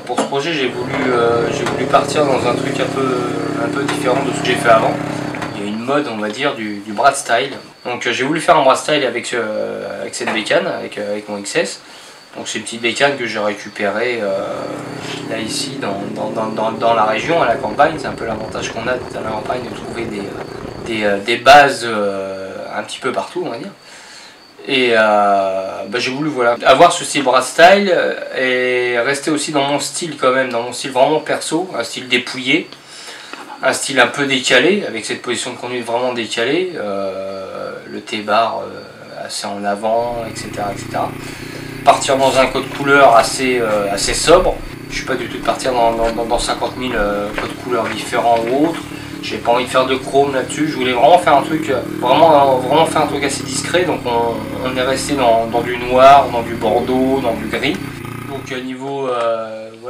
Pour ce projet, j'ai voulu partir dans un truc un peu différent de ce que j'ai fait avant. Il y a une mode, on va dire, du Brad Style. Donc j'ai voulu faire un Brad Style avec cette bécane, avec mon XS. Donc c'est une petite bécane que j'ai récupérée là ici dans la région, à la campagne. C'est un peu l'avantage qu'on a dans la campagne de trouver des bases un petit peu partout, on va dire. Et j'ai voulu avoir ce style Brad Style et rester aussi dans mon style quand même, dans mon style vraiment perso, un style dépouillé, un style un peu décalé, avec cette position de conduite vraiment décalée, le T-bar assez en avant, etc., etc. Partir dans un code couleur assez sobre. Je suis pas du tout de partir dans 50 000 codes couleurs différents ou autres. J'ai pas envie de faire de chrome là-dessus. Je voulais vraiment faire un truc, vraiment faire un truc assez discret. Donc on est resté dans du noir, dans du bordeaux, dans du gris. Donc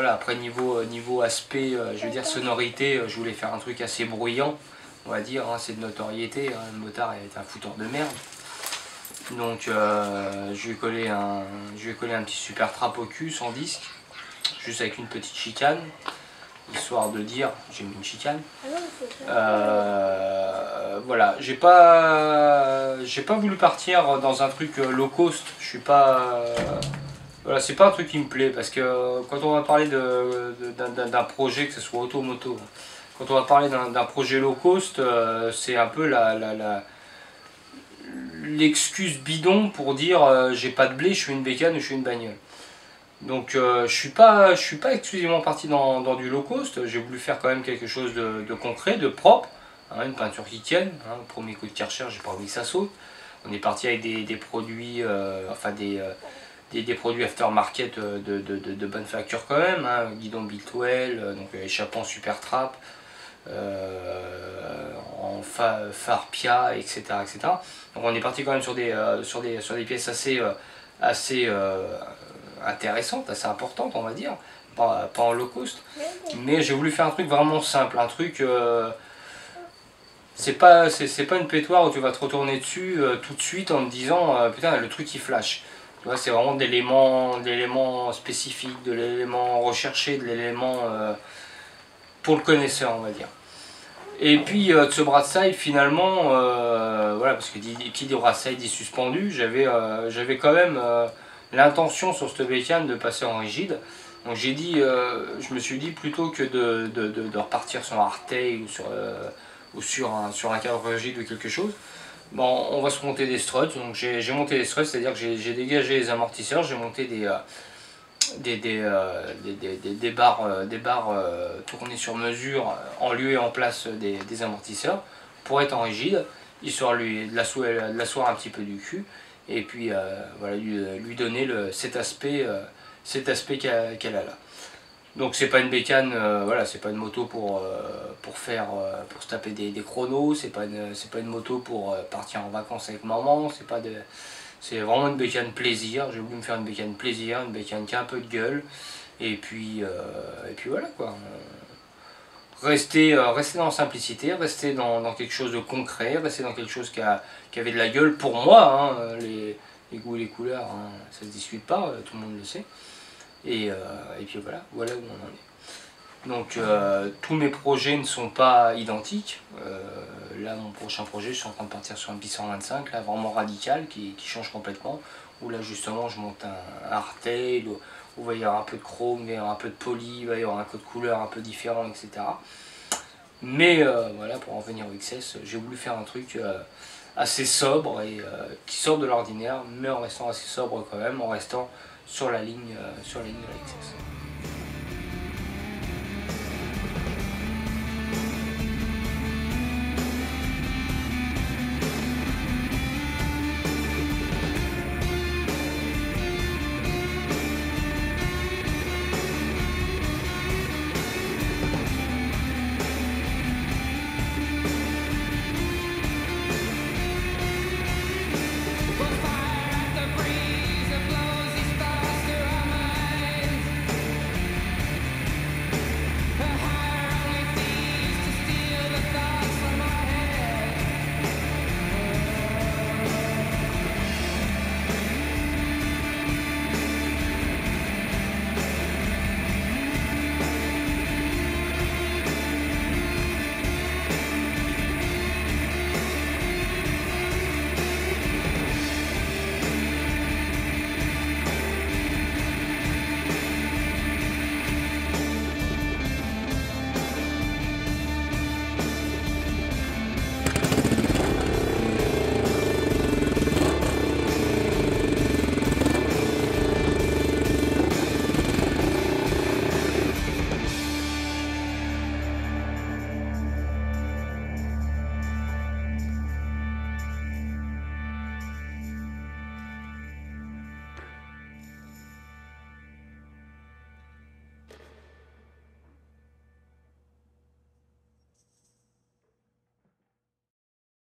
après niveau aspect, je veux dire sonorité, je voulais faire un truc assez bruyant, on va dire. Hein, c'est de notoriété. Hein, le motard est un fouteur de merde. Donc je lui ai collé un petit super trap au cul sans disque, juste avec une petite chicane, histoire de dire j'ai mis une chicane. Voilà, j'ai pas voulu partir dans un truc low cost. Je suis pas, voilà, c'est pas un truc qui me plaît parce que quand on va parler d'un projet, que ce soit auto-moto, quand on va parler d'un projet low cost, c'est un peu l'excuse bidon pour dire j'ai pas de blé, je suis une bécane ou je suis une bagnole. Donc je suis pas exclusivement parti dans du low cost. J'ai voulu faire quand même quelque chose de concret, de propre, hein, une peinture qui tienne. Hein, le premier coup de Karcher, j'ai pas envie que ça saute. On est parti avec des produits, des produits aftermarket de bonne facture quand même. Hein, guidon Biltwell, donc échappement Super Trap. En phare Pia, etc., etc. Donc on est parti quand même sur des pièces assez intéressantes, assez importantes, on va dire, pas en low cost. Mais j'ai voulu faire un truc vraiment simple, un truc. C'est pas une pétoire où tu vas te retourner dessus tout de suite en te disant putain, le truc il flash. Tu vois, c'est vraiment de l'élément spécifique, de l'élément recherché, de l'élément pour le connaisseur, on va dire. Et puis de ce Brad Style finalement, voilà, parce que qui dit Brad Style dit suspendu, j'avais quand même l'intention sur cette bécane de passer en rigide. Donc je me suis dit plutôt que de repartir sur un hardtail ou sur un cadre rigide ou quelque chose, bon, on va se monter des struts. Donc j'ai monté des struts, c'est-à-dire que j'ai dégagé les amortisseurs, j'ai monté des barres tournées sur mesure en lieu et en place des amortisseurs pour être en rigide, histoire de l'asseoir un petit peu du cul et puis voilà, lui donner cet aspect qu'elle a là. Donc c'est pas une bécane, voilà, c'est pas une moto pour se taper des chronos, c'est pas une moto pour partir en vacances avec maman, c'est vraiment une bécane plaisir. J'ai voulu me faire une bécane plaisir, une bécane qui a un peu de gueule. Et puis voilà quoi. Rester dans la simplicité, rester dans quelque chose de concret, rester dans quelque chose qui avait de la gueule pour moi. Hein, les goûts et les couleurs, hein, ça se discute pas, tout le monde le sait. Et puis voilà où on en est. Donc tous mes projets ne sont pas identiques. Là mon prochain projet, je suis en train de partir sur un B125, là vraiment radical, qui change complètement. Où là justement je monte un hardtail, où il va y avoir un peu de chrome, il va y avoir un peu de poly, il va y avoir un code couleur un peu différent, etc. Mais voilà, pour en venir au XS, j'ai voulu faire un truc assez sobre et qui sort de l'ordinaire, mais en restant assez sobre quand même, en restant sur la ligne de la XS.